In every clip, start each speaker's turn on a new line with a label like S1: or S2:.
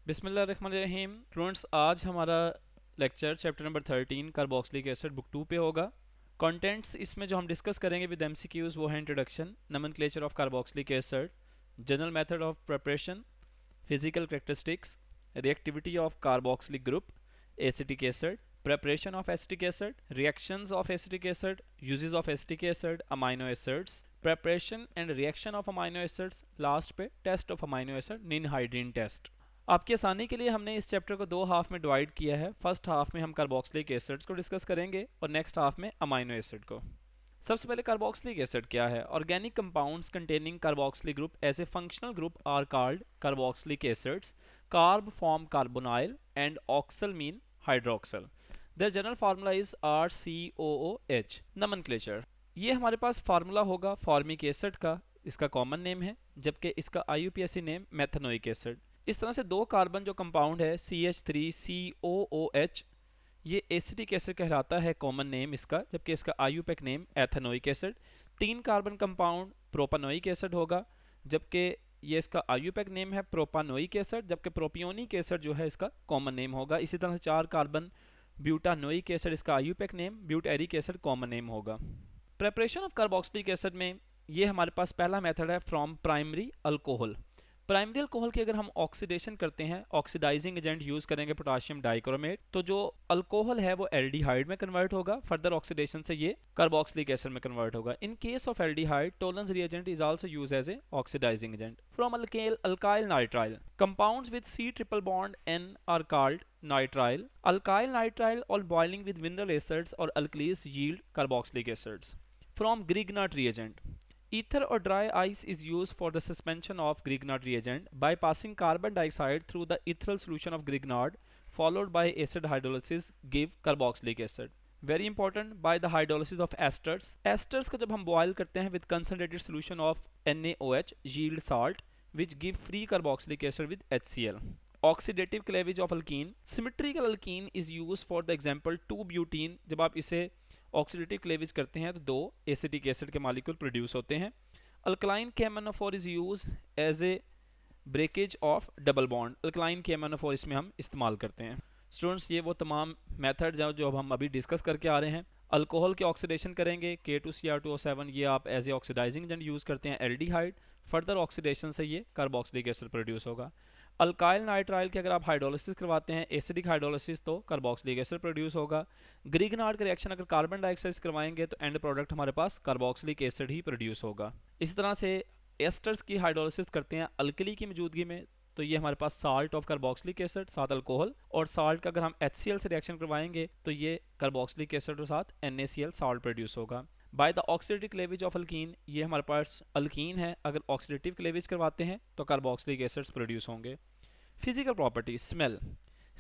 S1: बिस्मिल्लाहिर्रहमानिर्रहीम। स्टूडेंट्स, आज हमारा lecture chapter number 13 carboxylic acid book 2 पे होगा। कंटेंट्स इसमें जो हम डिस्कस करेंगे विद एमसीक्यूज वो है introduction, nomenclature of carboxylic acid, general method of preparation, physical characteristics, reactivity of carboxylic group, acetic acid, preparation of acetic acid, reactions of acetic acid, uses of acetic acid, amino acids, preparation and reaction of amino acids, last पे test of amino acid ninhydrin test. आपकी आसानी के लिए हमने इस chapter को दो half में डिवाइड किया है। फर्स्ट हाफ में हम कार्बोक्सिलिक एसिड्स को डिस्कस करेंगे और नेक्स्ट हाफ में अमाइनो एसिड को। सबसे पहले कार्बोक्सिलिक एसिड क्या है। Organic compounds containing carboxylic group as a functional group are called carboxylic acids. Carb form carbonyl and oxyl mean hydroxyl. their general formula is RCOOH। Nomenclature, ये हमारे पास formula होगा formic acid का, इसका common name है, जबकि इसका IUPAC name methanoic acid. इस तरह से दो कार्बन जो कंपाउंड है CH3COOH, ये एसिटिक एसिड कहलाता है कॉमन नेम इसका, जबकि इसका IUPAC नेम एथेनोइक एसिड। तीन कार्बन कंपाउंड प्रोपानोइक एसिड होगा, जबकि ये इसका IUPAC नेम है प्रोपानोइक एसिड, जबकि प्रोपियोनिक एसिड जो है इसका कॉमन नेम होगा। इसी तरह से चार कार्बन ब्यूटानोइक एसिड, इसका IUPAC name, butyric acid common name होगा। प्रेपरेशन ऑफ कार्बोक्सिलिक एसिड में ये हमारे पास पहला मेथड है from primary alcohol. Primary alcohol की अगर हम ऑक्सीडेशन करते हैं, ऑक्सीडाइजिंग एजेंट यूज करेंगे पोटाशियम डाइक्रोमेट, तो जो अल्कोहल है वो एल्डिहाइड में कन्वर्ट होगा। फर्दर ऑक्सीडेशन से ये कार्बोक्सिलिक एसिड में कन्वर्ट होगा। In case of aldehyde, Tollens reagent is also use as a oxidizing agent. From alkyl nitrile, compounds with C triple bond N are called nitrile. Alkyl nitrile or boiling with mineral acids or alkalis yield carboxylic acids. From Grignard reagent, ether or dry ice is used for the suspension of Grignard reagent by passing carbon dioxide through the ethereal solution of Grignard followed by acid hydrolysis give carboxylic acid. Very important, by the hydrolysis of esters. Esters को जब हम boil करते हैं with concentrated solution of NaOH yield salt which give free carboxylic acid with HCl। Oxidative cleavage of alkene, symmetrical alkene is use for the example two butene. जब आप इसे oxidative cleavage करते हैं तो दो एसिटिक एसिड के मॉलिक्यूल प्रोड्यूस होते हैं। Alkaline KMnO4 is use as a breakage of double bond. Alkaline KMnO4 इसमें हम इस्तेमाल करते हैं। स्टूडेंट्स, ये वो तमाम मेथड जो हम अभी डिस्कस करके आ रहे हैं। अल्कोहल के ऑक्सीडेशन करेंगे K2Cr2O7, ये आप as a oxidizing agent use करते हैं एल्डिहाइड। फर्दर ऑक्सीडेशन से ये कार्बोक्सिलिक एसिड प्रोड्यूस होगा। अल्काइल नाइट्राइल की अगर आप हाइड्रोलिसिस करवाते हैं, एसिडिक हाइड्रोलिसिस, तो कार्बोक्सिलिक एसिड प्रोड्यूस होगा। ग्रिगनार्ड का रिएक्शन अगर कार्बन डाइऑक्साइड करवाएंगे तो एंड प्रोडक्ट हमारे पास कार्बोक्सिलिक एसिड ही प्रोड्यूस होगा। इसी तरह से एस्टर्स की हाइड्रोलिसिस करते हैं अल्कली की मौजूदगी में, तो ये हमारे पास साल्ट ऑफ कार्बोक्सिलिक एसिड साथ अल्कोहल, और साल्ट का अगर हम HCl से रिएक्शन करवाएंगे तो ये कार्बोक्सिलिक एसिड और साथ NaCl साल्ट प्रोड्यूस होगा। By the oxidative cleavage of alkyne, ये हमारे पास अल्कीन है, अगर ऑक्सीडेटिव क्लेवेज करवाते हैं तो कार्बोक्सिलिक एसिड्स प्रोड्यूस होंगे। Physical properties, smell.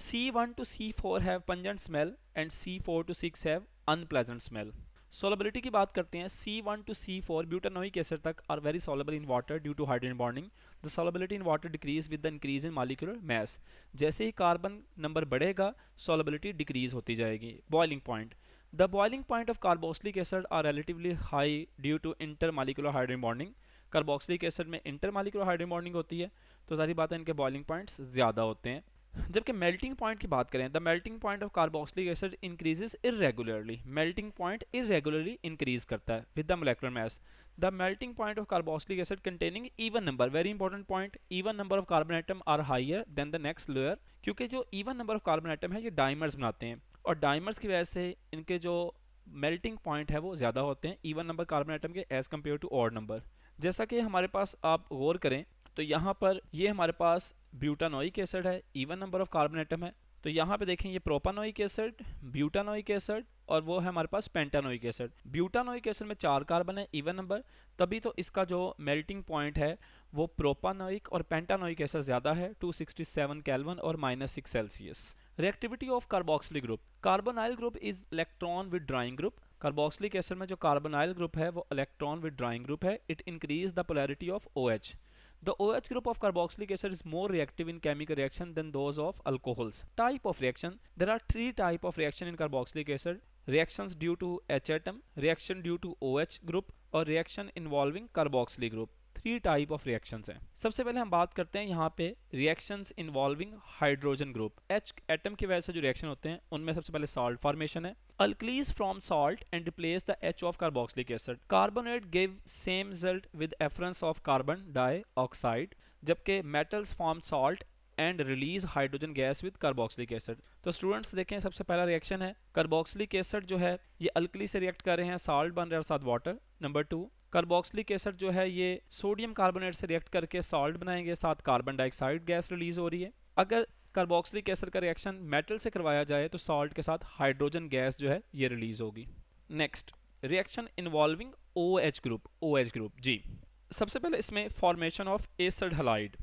S1: C1 to C4 have pungent smell and C4 to 6 have unpleasant smell. Solubility की बात करते हैं, C1 to C4 butanoic acid तक are very soluble in water due to hydrogen bonding. The solubility in water decrease with the increase in molecular mass. जैसे ही carbon number बढ़ेगा solubility decrease होती जाएगी। Boiling point. The boiling point of carboxylic acid are relatively high due to intermolecular hydrogen bonding. Carboxylic acid में intermolecular hydrogen bonding होती है, तो सारी बात है इनके बॉइलिंग पॉइंट्स ज़्यादा होते हैं। जबकि मेल्टिंग पॉइंट की बात करें, the melting point of carboxylic acid increases irregularly. Melting point irregularly increase करता है with the molecular mass. The melting point of carboxylic acid containing even number, very important point, even number of carbon atom are higher than the next layer, क्योंकि जो even number of carbon atom है ये dimers बनाते हैं, और dimers की वजह से इनके जो मेल्टिंग पॉइंट है वो ज़्यादा होते हैं इवन नंबर कार्बन एटम के as compared to odd number. जैसा कि हमारे पास आप गौर करें तो यहाँ पर ये हमारे पास ब्यूटानोइक एसिड है, even number of carbon atom है। तो यहाँ पे देखें ये प्रोपानोइक एसिड, ब्यूटानोइक एसिड, और वो है हमारे पास पेंटानोइक एसिड। ब्यूटानोइक एसिड में 4 कार्बन है, इवन नंबर, तभी तो इसका जो मेल्टिंग पॉइंट है वो प्रोपानोइक और पेंटानोइक एसिड ज़्यादा है, 267 केल्विन और -6 Celsius. Reactivity of carboxylic group, carbonyl group is electron with drawing group. Carboxylic acid में जो कार्बोनाइल ग्रुप है वो इलेक्ट्रॉन विद ड्राइंग ग्रुप है। It increase the polarity of OH। The OH group of carboxylic acid is more reactive in chemical reaction than those of alcohols. Type of reaction, there are 3 type of reaction in carboxylic acid: reactions due to H atom, reaction due to OH group, or reaction involving carboxylic group. 3 type of reactions हैं। सबसे पहले हम बात करते हैं यहाँ पे reactions involving hydrogen group. H atom की वजह से जो रिएक्शन होते हैं उनमें सबसे पहले सॉल्ट फॉर्मेशन है। Alkalies from salt and replace the H of carboxylic acid. Carbonate give same result with effervescence of carbon dioxide, जबकि metals form salt and release hydrogen gas with carboxylic acid. तो students देखें, सबसे पहला reaction है carboxylic acid जो है ये alkali से रिएक्ट कर रहे हैं, सॉल्ट बन रहा है और साथ वाटर। नंबर 2, कार्बोक्सिलिक एसिड जो है ये सोडियम कार्बोनेट से रिएक्ट करके सॉल्ट बनाएंगे, साथ कार्बन डाइऑक्साइड गैस रिलीज हो रही है। अगर कार्बोक्सिलिक एसिड का रिएक्शन मेटल से करवाया जाए तो सॉल्ट के साथ हाइड्रोजन गैस जो है ये रिलीज होगी। Next, reaction involving OH group. OH group जी, सबसे पहले इसमें formation of acid halide.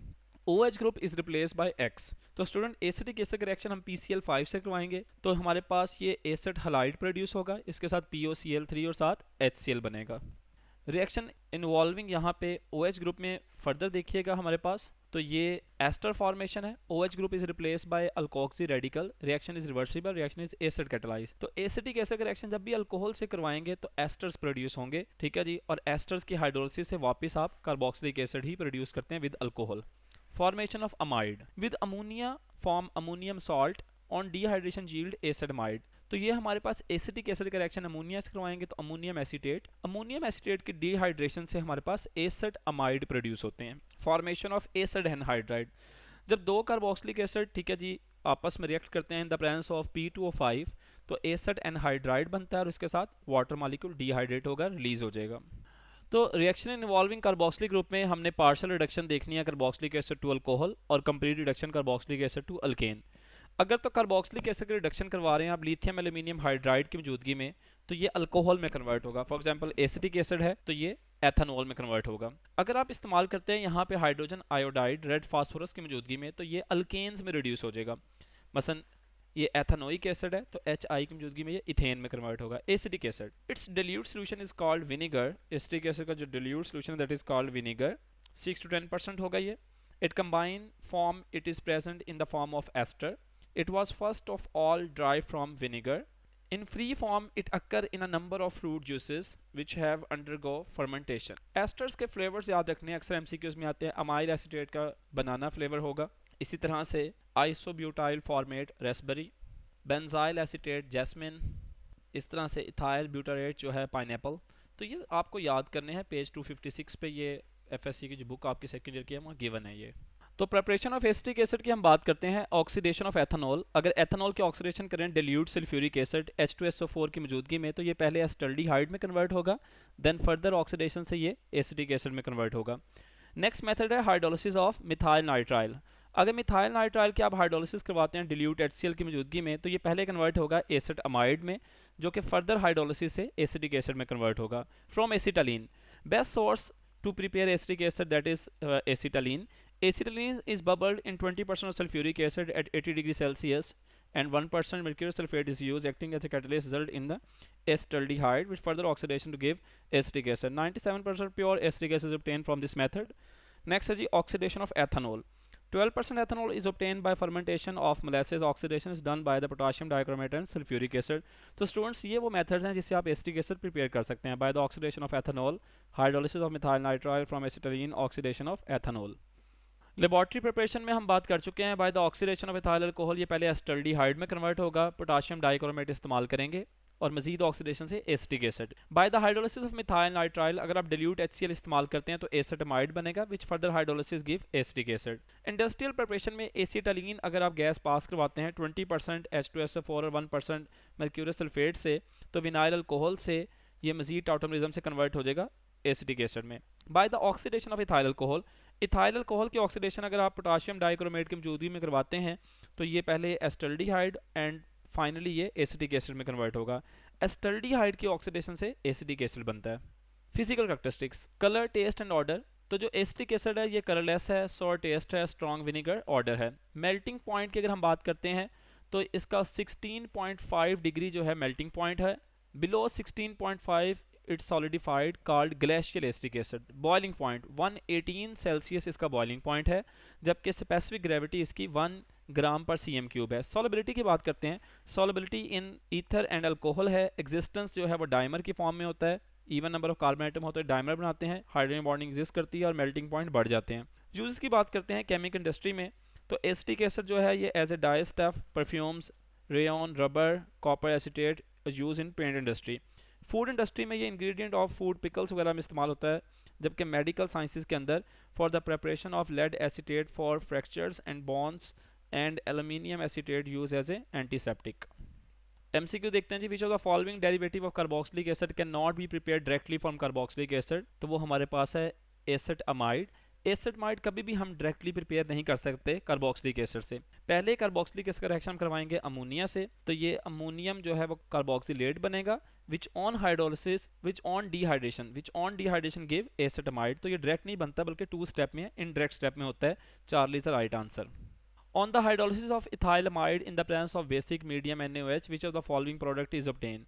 S1: OH group is replace by X। तो स्टूडेंट एसिडिक एसिड का रिएक्शन हम PCl5 से करवाएंगे तो हमारे पास ये एसिड हैलाइड प्रोड्यूस होगा, इसके साथ POCl3 और साथ HCl बनेगा। रिएक्शन इन्वॉल्विंग यहाँ पे OH ग्रुप में फर्दर देखिएगा हमारे पास तो ये एस्टर फॉर्मेशन है। OH group is replace bye alkoxy radical, reaction is reversible, reaction is acid catalyse. तो एसिडिक एसिड का रिएक्शन जब भी अल्कोहल से करवाएंगे तो एस्टर्स प्रोड्यूस होंगे, ठीक है जी, और एस्टर्स की हाइड्रोलिसिस से वापस आप कार्बोक्सिलिक एसिड ही प्रोड्यूस करते हैं with alcohol. Formation of amide with ammonia form ammonium salt, on dehydration yield acetamide. तो ये हमारे पास एसिटिक एसिड का रिएक्शन अमोनिया से करवाएंगे तो अमोनियम एसीटेट की डिहाइड्रेशन से हमारे पास एसिड अमाइड प्रोड्यूस होते हैं। फॉर्मेशन ऑफ एसिड एनहाइड्राइड, जब दो कार्बोक्सिलिक एसिड, ठीक है जी, आपस में रिएक्ट करते हैं in the presence of P2O5 तो एसिड एनहाइड्राइड बनता है और इसके साथ वाटर मॉलिक्यूल डिहाइड्रेट होगा, रिलीज हो जाएगा। तो रिएक्शन इन्वॉल्विंग कार्बोक्सिलिक ग्रुप में हमने पार्शियल रिडक्शन देखनी है कार्बोक्सिलिक एसिड टू अल्कोहल और complete reduction carboxylic acid to alkane. अगर तो कार्बोक्सिलिक एसिड का रिडक्शन करवा रहे हैं आप लिथियम एल्यूमिनियम हाइड्राइड की मौजूदगी में तो ये अल्कोहल में कन्वर्ट होगा। फॉर एग्जांपल एसिटिक एसिड है तो ये एथेनॉल में कन्वर्ट होगा। अगर आप इस्तेमाल करते हैं यहाँ पे हाइड्रोजन आयोडाइड रेड फास्फोरस की मौजूदगी में तो ये अल्केन्स में रिड्यूस हो जाएगा। मसलन ये एथेनोइक एसिड है तो HI की मौजूदगी में ये इथेन में कन्वर्ट होगा। Acetic acid, it's dilute solution is called vinegar. Acetic acid का जो dilute solution that is called vinegar, 6 to 10% होगा ये। It combine form, it is present in the form of ester. It was first of all derived from vinegar. In free form, it occur in a number of fruit juices which have undergo fermentation. Esters के flavours याद रखने अक्सर MCQs में आते हैं। Amyl acetate का banana flavour होगा, इसी तरह से isobutyl formate raspberry, benzyl acetate jasmine, इस तरह से इथाइल ब्यूटारेट जो है पाइनएप्पल। तो ये आपको याद करने हैं, पेज 256 पे ये FSC की जो बुक आपकी सेकंड ईयर की है वहाँ गिवन है ये। तो प्रिपरेशन ऑफ एसिटिक एसिड की हम बात करते हैं। ऑक्सीडेशन ऑफ एथेनॉल, अगर एथेनॉल की ऑक्सीडेशन करें डिल्यूट सल्फ्यूरिक एसिड H2SO4 की मौजूदगी में तो ये पहले एसिटल्डिहाइड में कन्वर्ट होगा, देन फर्दर ऑक्सीडेशन से ये एसिटिक एसिड में कन्वर्ट होगा। नेक्स्ट मेथड है हाइड्रोलिसिस ऑफ मिथाइल नाइट्राइल। अगर मिथाइल नाइट्राइल की आप हाइड्रोलिसिस करवाते हैं डिल्यूट HCl की मौजूदगी में तो ये पहले कन्वर्ट होगा एसिड अमाइड में, जो कि फर्दर हाइड्रोलिसिस से एसिटिक एसिड में कन्वर्ट होगा। From acetylene, best source to prepare acetic acid that is acetylene. Acetylene is bubbled in 20% of sulfuric acid at 80 degrees Celsius and 1% mercury sulfate is used acting as a catalyst result in the acetaldehyde with further oxidation to give acetic acid. 97% pure acetic acid is obtained from this method. Next is the oxidation of ethanol. 12% ethanol is obtained by fermentation of molasses. Oxidation is done by the potassium dichromate and sulfuric acid. तो students ये वो methods हैं जिससे आप acetic acid prepare कर सकते हैं। By the oxidation of ethanol, hydrolysis of methyl nitrile from acetylene, oxidation of ethanol. Laboratory preparation में हम बात कर चुके हैं। By the oxidation of ethyl alcohol, ये पहले एसिटल्डिहाइड में कन्वर्ट होगा, पोटाशियम डाइक्रोमेट इस्तेमाल करेंगे और मजीद ऑक्सीडेशन से acetic acid. Bye the hydrolysis of methyl nitrile, अगर आप डिल्यूट HCl इस्तेमाल करते हैं तो एसिटामाइड बनेगा which further hydrolysis give acetic acid. Industrial preparation में एसिटालीन अगर आप गैस पास करवाते हैं 20% H2SO4 और 1% मर्क्यूरियस सल्फेट से तो विनाइल अल्कोहल से ये मजीद टाउटमरिज्म से कन्वर्ट हो जाएगा एसिटिक एसिड में। Bye the oxidation of ethyl alcohol, ethyl alcohol की ऑक्सीडेशन अगर आप पोटाशियम डाइक्रोमेट की मौजूदगी में करवाते हैं तो ये पहले एसिटल्डिहाइड एंड फाइनली ये एसिटिक एसिड में कन्वर्ट होगा। एसिटल्डिहाइड की ऑक्सीडेशन से एसिटिक एसिड बनता है। Physical characteristics, colour, taste and odour. तो जो एसिटिक एसिड है ये कलरलेस है, सोर टेस्ट है, स्ट्रॉन्ग विनेगर ऑर्डर है। मेल्टिंग पॉइंट की अगर हम बात करते हैं तो इसका 16.5 डिग्री जो है मेल्टिंग पॉइंट है। Below 16.5 it's solidified called glacial acetic acid. Boiling point 118 Celsius इसका बॉइलिंग पॉइंट है, जबकि स्पेसिफिक ग्रेविटी इसकी 1 ग्राम पर cm³ है। सॉलिबिलिटी की बात करते हैं, solubility in ether and alcohol है। एग्जिस्टेंस जो है वो डाइमर की फॉर्म में होता है, even number of carbon atom होते हैं डायमर बनाते हैं, हाइड्रोजन बॉन्डिंग एग्जिस्ट करती है और मेल्टिंग पॉइंट बढ़ जाते हैं। यूजेस की बात करते हैं केमिकल इंडस्ट्री में, तो एसिटिक एसिड जो है ये as a dyestuff, perfumes, rayon, rubber, copper acetate use in paint industry. Food industry में ये इंग्रेडिएंट ऑफ फूड पिकल्स वगैरह में इस्तेमाल होता है, जबकि मेडिकल साइंसेज के अंदर for the preparation of lead acetate for fractures and bones and aluminium acetate use as a antiseptic. MCQ देखते हैं जी, which of the following derivative of carboxylic acid can not be prepared directly from carboxylic acid. तो वो हमारे पास है acid amide. Acid amide कभी भी हम डायरेक्टली प्रिपेयर नहीं कर सकते कार्बोक्सिलिक एसिड से। पहले कार्बोक्सिलिक एसिड का रिएक्शन हम करवाएंगे अमोनिया से, तो ये अमोनियम जो है वो कार्बोक्सिलेट बनेगा, which on hydrolysis which on dehydration give acetamide. तो ये डायरेक्ट नहीं बनता बल्कि टू स्टेप में है, इनडायरेक्ट स्टेप में होता है। Charlie is the right answer. On the hydrolysis of ethylamide in the presence of basic medium NaOH, which of the following product is obtained?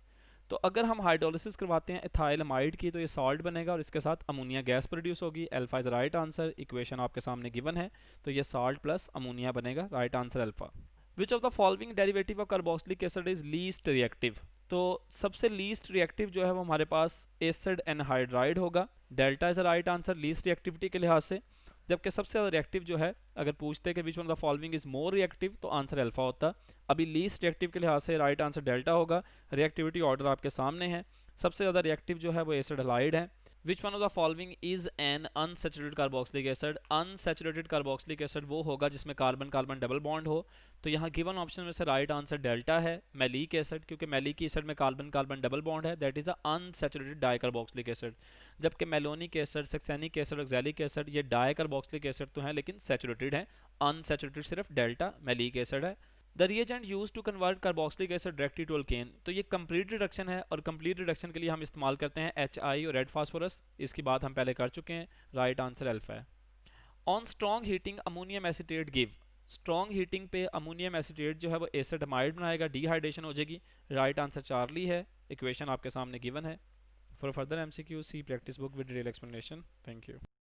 S1: तो अगर हम हाइड्रोलिसिस करवाते हैं इथाइलमाइड की तो ये सॉल्ट बनेगा और इसके साथ अमोनिया गैस प्रोड्यूस होगी। Alpha is right answer. Equation आपके सामने गिवन है, तो ये सॉल्ट प्लस अमोनिया बनेगा, right answer alpha. Which of the following derivative of carboxylic acid is least reactive? तो सबसे लीस्ट रिएक्टिव जो है वो हमारे पास एसिड एनहाइड्राइड होगा। Delta is right answer least reactivity के लिहाज से। जबकि सबसे ज़्यादा रिएक्टिव जो है, अगर पूछते हैं कि which one of the following is more reactive, तो आंसर अल्फा होता। अभी लीस्ट रिएक्टिव के लिहाज से राइट आंसर डेल्टा होगा। रिएक्टिविटी ऑर्डर आपके सामने है। सबसे ज़्यादा रिएक्टिव जो है वो एसिड हलाइड है। Which one of the following is an unsaturated carboxylic acid? Unsaturated carboxylic acid वो होगा जिसमें कार्बन कार्बन डबल बॉन्ड हो। तो यहाँ गिवन ऑप्शन में से राइट आंसर डेल्टा है, मैलिक एसिड, क्योंकि मैलिक एसिड में कार्बन कार्बन डबल बॉन्ड है, that is a unsaturated dicarboxylic acid. जबकि malonic acid, succinic acid, oxalic acid ये डाइकार्बोक्सिलिक एसिड तो है लेकिन सैचुरेटेड है। अनसैचुरेटेड सिर्फ डेल्टा मैलिक एसिड है। The reagent use to convert carboxylic acid directly to alkane, तो ये कंप्लीट रिडक्शन है और कंप्लीट रिडक्शन के लिए हम इस्तेमाल करते हैं HI और रेड फास्फोरस। इसकी बात हम पहले कर चुके हैं, राइट आंसर अल्फा है। On strong heating ammonium acetate give, strong heating पे अमोनियम एसीटेट जो है वो एसिडमाइड बनाएगा, डिहाइड्रेशन हो जाएगी, राइट आंसर चार्ली है। इक्वेशन आपके सामने गिवन है। For further MCQ see practice book with real explanation. Thank you.